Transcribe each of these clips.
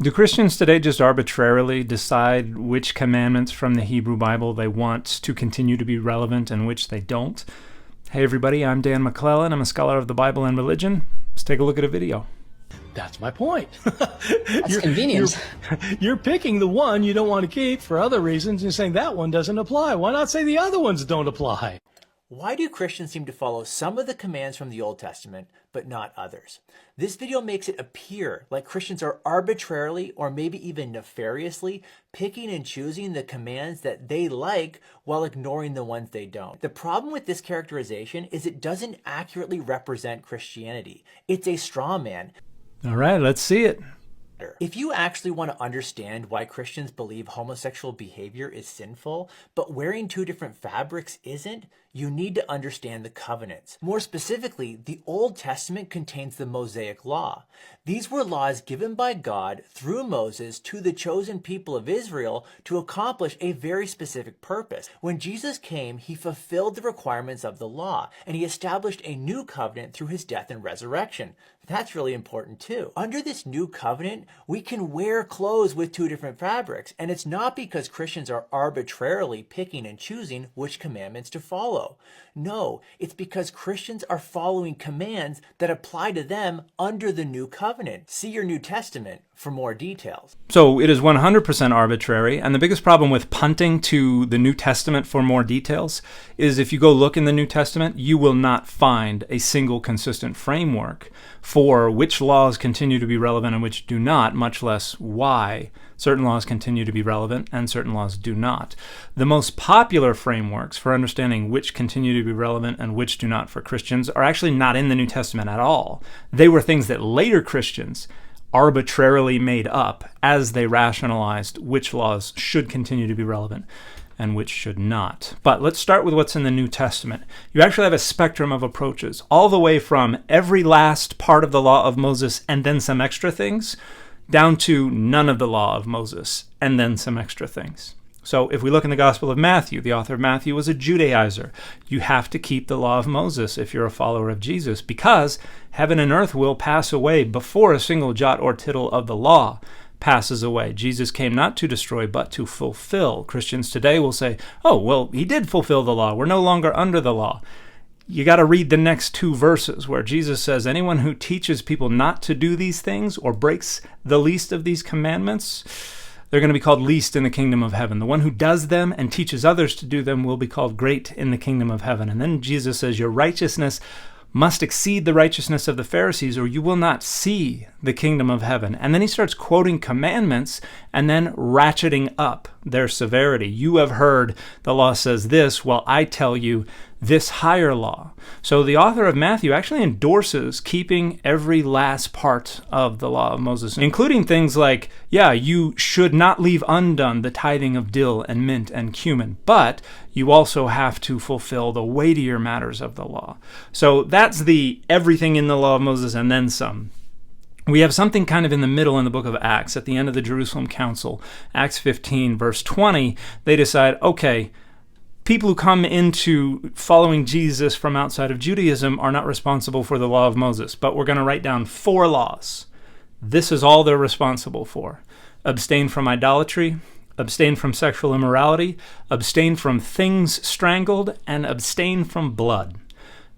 Do Christians today just arbitrarily decide which commandments from the Hebrew Bible they want to continue to be relevant and which they don't? Hey everybody, I'm Dan McClellan. I'm a scholar of the Bible and religion. Let's take a look at a video. That's my point. That's convenient. You're picking the one you don't want to keep for other reasons and saying that one doesn't apply. Why not say the other ones don't apply? Why do Christians seem to follow some of the commands from the Old Testament, but not others? This video makes it appear like Christians are arbitrarily or maybe even nefariously picking and choosing the commands that they like while ignoring the ones they don't. The problem with this characterization is it doesn't accurately represent Christianity. It's a straw man. All right, let's see it. If you actually want to understand why Christians believe homosexual behavior is sinful, but wearing two different fabrics isn't, you need to understand the covenants. More specifically, the Old Testament contains the Mosaic Law. These were laws given by God through Moses to the chosen people of Israel to accomplish a very specific purpose. When Jesus came, he fulfilled the requirements of the law, and he established a new covenant through his death and resurrection. That's really important too. Under this new covenant, we can wear clothes with two different fabrics, and it's not because Christians are arbitrarily picking and choosing which commandments to follow. No, it's because Christians are following commands that apply to them under the new covenant. See your New Testament for more details. So it is 100% arbitrary, and the biggest problem with punting to the New Testament for more details is if you go look in the New Testament, you will not find a single consistent framework for which laws continue to be relevant and which do not, much less why certain laws continue to be relevant and certain laws do not. The most popular frameworks for understanding which continue to be relevant and which do not for Christians are actually not in the New Testament at all. They were things that later Christians arbitrarily made up as they rationalized which laws should continue to be relevant and which should not. But let's start with what's in the New Testament. You actually have a spectrum of approaches, all the way from every last part of the law of Moses and then some extra things, down to none of the law of Moses and then some extra things. So if we look in the Gospel of Matthew, the author of Matthew was a Judaizer. You have to keep the law of Moses if you're a follower of Jesus, because heaven and earth will pass away before a single jot or tittle of the law passes away. Jesus came not to destroy, but to fulfill. Christians today will say, oh, well, he did fulfill the law. We're no longer under the law. You got to read the next two verses where Jesus says, anyone who teaches people not to do these things or breaks the least of these commandments, they're going to be called least in the kingdom of heaven. The one who does them and teaches others to do them will be called great in the kingdom of heaven. And then Jesus says, your righteousness must exceed the righteousness of the Pharisees, or you will not see the kingdom of heaven. And then he starts quoting commandments and then ratcheting up their severity. You have heard the law says this, while I tell you this higher law. So the author of Matthew actually endorses keeping every last part of the law of Moses, including things like, yeah, you should not leave undone the tithing of dill and mint and cumin, but you also have to fulfill the weightier matters of the law. So that's the everything in the law of Moses and then some. We have something kind of in the middle in the book of Acts. At the end of the Jerusalem Council, Acts 15, verse 20, they decide, okay, people who come into following Jesus from outside of Judaism are not responsible for the law of Moses, but we're going to write down 4 laws. This is all they're responsible for. Abstain from idolatry, abstain from sexual immorality, abstain from things strangled, and abstain from blood.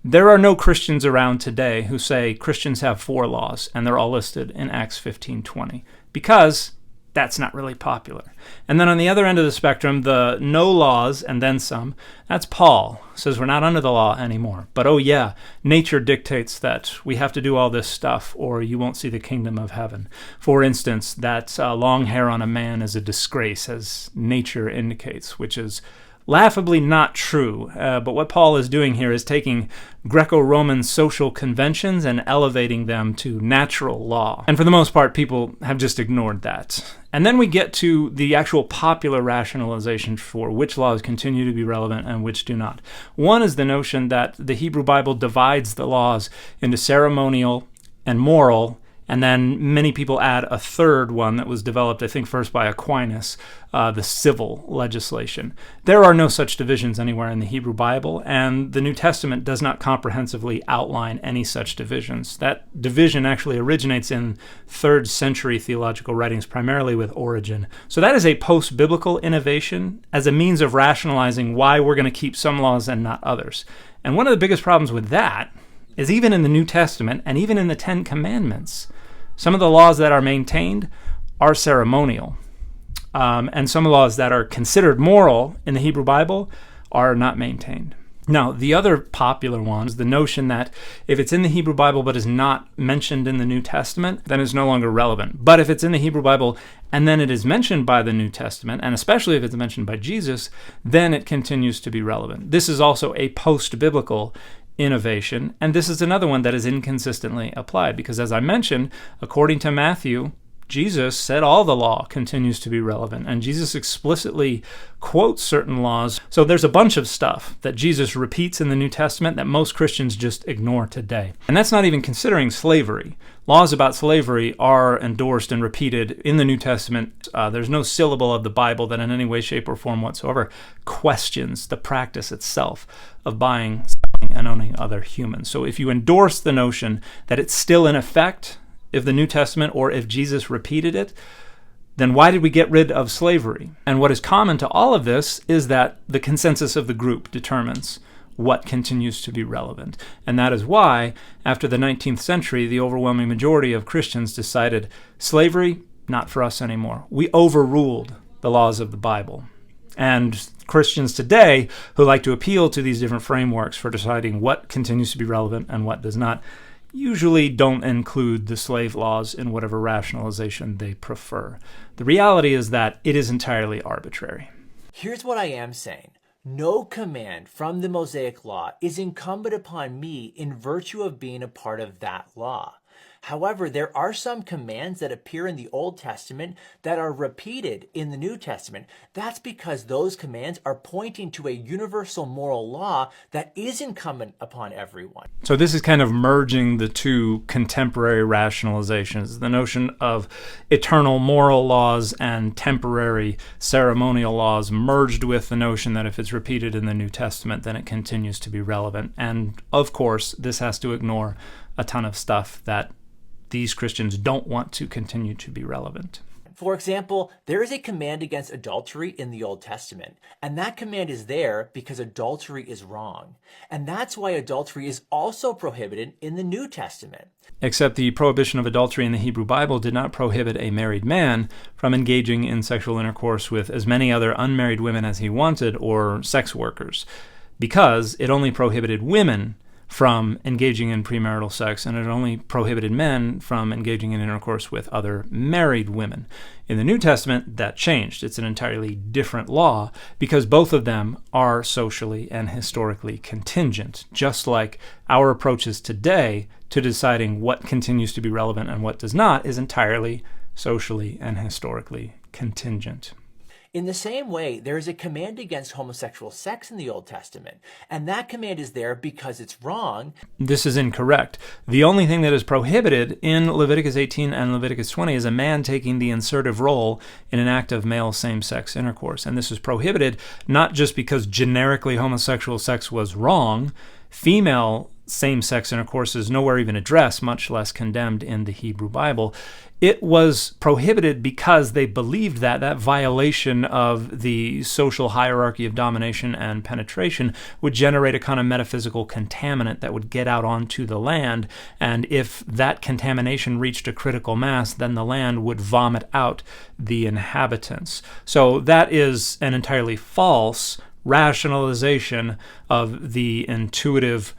There are no Christians around today who say Christians have 4 laws, and they're all listed in Acts 15:20, because that's not really popular. And then on the other end of the spectrum, the no laws and then some, that's Paul. Says we're not under the law anymore. But oh yeah, nature dictates that we have to do all this stuff or you won't see the kingdom of heaven. For instance, that long hair on a man is a disgrace, as nature indicates, which is laughably not true, but what Paul is doing here is taking Greco-Roman social conventions and elevating them to natural law. And for the most part, people have just ignored that. And then we get to the actual popular rationalization for which laws continue to be relevant and which do not. One is the notion that the Hebrew Bible divides the laws into ceremonial and moral And then many people add a third one that was developed, I think, first by Aquinas, the civil legislation. There are no such divisions anywhere in the Hebrew Bible, and the New Testament does not comprehensively outline any such divisions. That division actually originates in 3rd century theological writings, primarily with Origen. So that is a post-biblical innovation as a means of rationalizing why we're going to keep some laws and not others. And one of the biggest problems with that is even in the New Testament and even in the Ten Commandments, some of the laws that are maintained are ceremonial. And some laws that are considered moral in the Hebrew Bible are not maintained. Now, the other popular ones, the notion that if it's in the Hebrew Bible but is not mentioned in the New Testament, then it's no longer relevant. But if it's in the Hebrew Bible and then it is mentioned by the New Testament, and especially if it's mentioned by Jesus, then it continues to be relevant. This is also a post-biblical innovation, and this is another one that is inconsistently applied because, as I mentioned, according to Matthew, Jesus said all the law continues to be relevant, and Jesus explicitly quotes certain laws. So there's a bunch of stuff that Jesus repeats in the New Testament that most Christians just ignore today. And that's not even considering slavery. Laws about slavery are endorsed and repeated in the New Testament. There's no syllable of the Bible that in any way, shape, or form whatsoever questions the practice itself of buying, selling, and owning other humans. So if you endorse the notion that it's still in effect, if the New Testament or if Jesus repeated it, then why did we get rid of slavery? And what is common to all of this is that the consensus of the group determines what continues to be relevant. And that is why, after the 19th century, the overwhelming majority of Christians decided slavery, not for us anymore. We overruled the laws of the Bible. And Christians today, who like to appeal to these different frameworks for deciding what continues to be relevant and what does not, usually don't include the slave laws in whatever rationalization they prefer. The reality is that it is entirely arbitrary. Here's what I am saying. No command from the Mosaic Law is incumbent upon me in virtue of being a part of that law. However, there are some commands that appear in the Old Testament that are repeated in the New Testament. That's because those commands are pointing to a universal moral law that is incumbent upon everyone. So this is kind of merging the two contemporary rationalizations, the notion of eternal moral laws and temporary ceremonial laws merged with the notion that if it's repeated in the New Testament, then it continues to be relevant. And of course, this has to ignore a ton of stuff that these Christians don't want to continue to be relevant. For example, there is a command against adultery in the Old Testament, and that command is there because adultery is wrong. And that's why adultery is also prohibited in the New Testament. Except the prohibition of adultery in the Hebrew Bible did not prohibit a married man from engaging in sexual intercourse with as many other unmarried women as he wanted or sex workers, because it only prohibited women from engaging in premarital sex, and it only prohibited men from engaging in intercourse with other married women. In the New Testament, that changed. It's an entirely different law because both of them are socially and historically contingent, just like our approaches today to deciding what continues to be relevant and what does not is entirely socially and historically contingent. In the same way, there is a command against homosexual sex in the Old Testament, and that command is there because it's wrong. This is incorrect. The only thing that is prohibited in Leviticus 18 and Leviticus 20 is a man taking the insertive role in an act of male same-sex intercourse. And this is prohibited not just because generically homosexual sex was wrong. Female same-sex intercourse is nowhere even addressed, much less condemned in the Hebrew Bible. It was prohibited because they believed that that violation of the social hierarchy of domination and penetration would generate a kind of metaphysical contaminant that would get out onto the land, and if that contamination reached a critical mass, then the land would vomit out the inhabitants. So that is an entirely false rationalization of the intuitive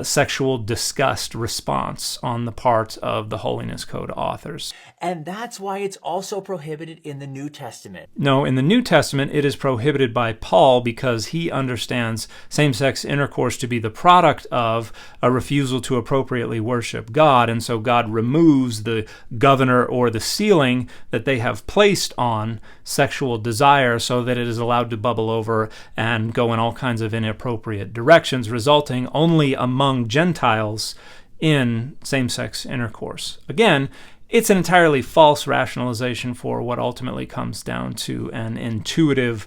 sexual disgust response on the part of the Holiness Code authors. And that's why it's also prohibited in the New Testament. No, in the New Testament, it is prohibited by Paul because he understands same-sex intercourse to be the product of a refusal to appropriately worship God, and so God removes the governor or the ceiling that they have placed on sexual desire so that it is allowed to bubble over and go in all kinds of inappropriate directions, resulting only among Gentiles in same-sex intercourse. Again, it's an entirely false rationalization for what ultimately comes down to an intuitive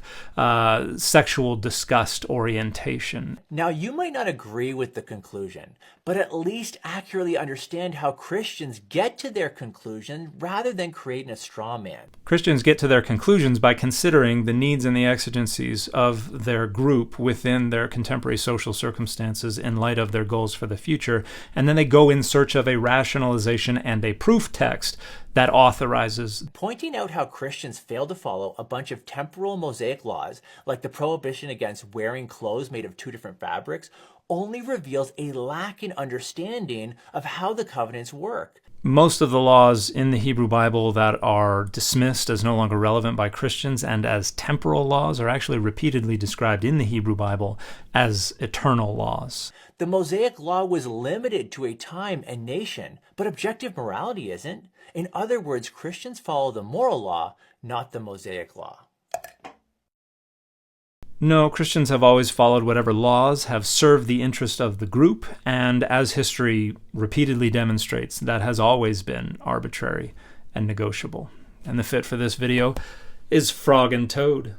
sexual disgust orientation. Now, you might not agree with the conclusion, but at least accurately understand how Christians get to their conclusion rather than creating a straw man. Christians get to their conclusions by considering the needs and the exigencies of their group within their contemporary social circumstances in light of their goals for the future, and then they go in search of a rationalization and a proof text that authorizes. Pointing out how Christians fail to follow a bunch of temporal Mosaic laws, like the prohibition against wearing clothes made of two different fabrics, only reveals a lack in understanding of how the covenants work. Most of the laws in the Hebrew Bible that are dismissed as no longer relevant by Christians and as temporal laws are actually repeatedly described in the Hebrew Bible as eternal laws. The Mosaic law was limited to a time and nation, but objective morality isn't. In other words, Christians follow the moral law, not the Mosaic law. No, Christians have always followed whatever laws have served the interest of the group, and as history repeatedly demonstrates, that has always been arbitrary and negotiable. And the fit for this video is Frog and Toad.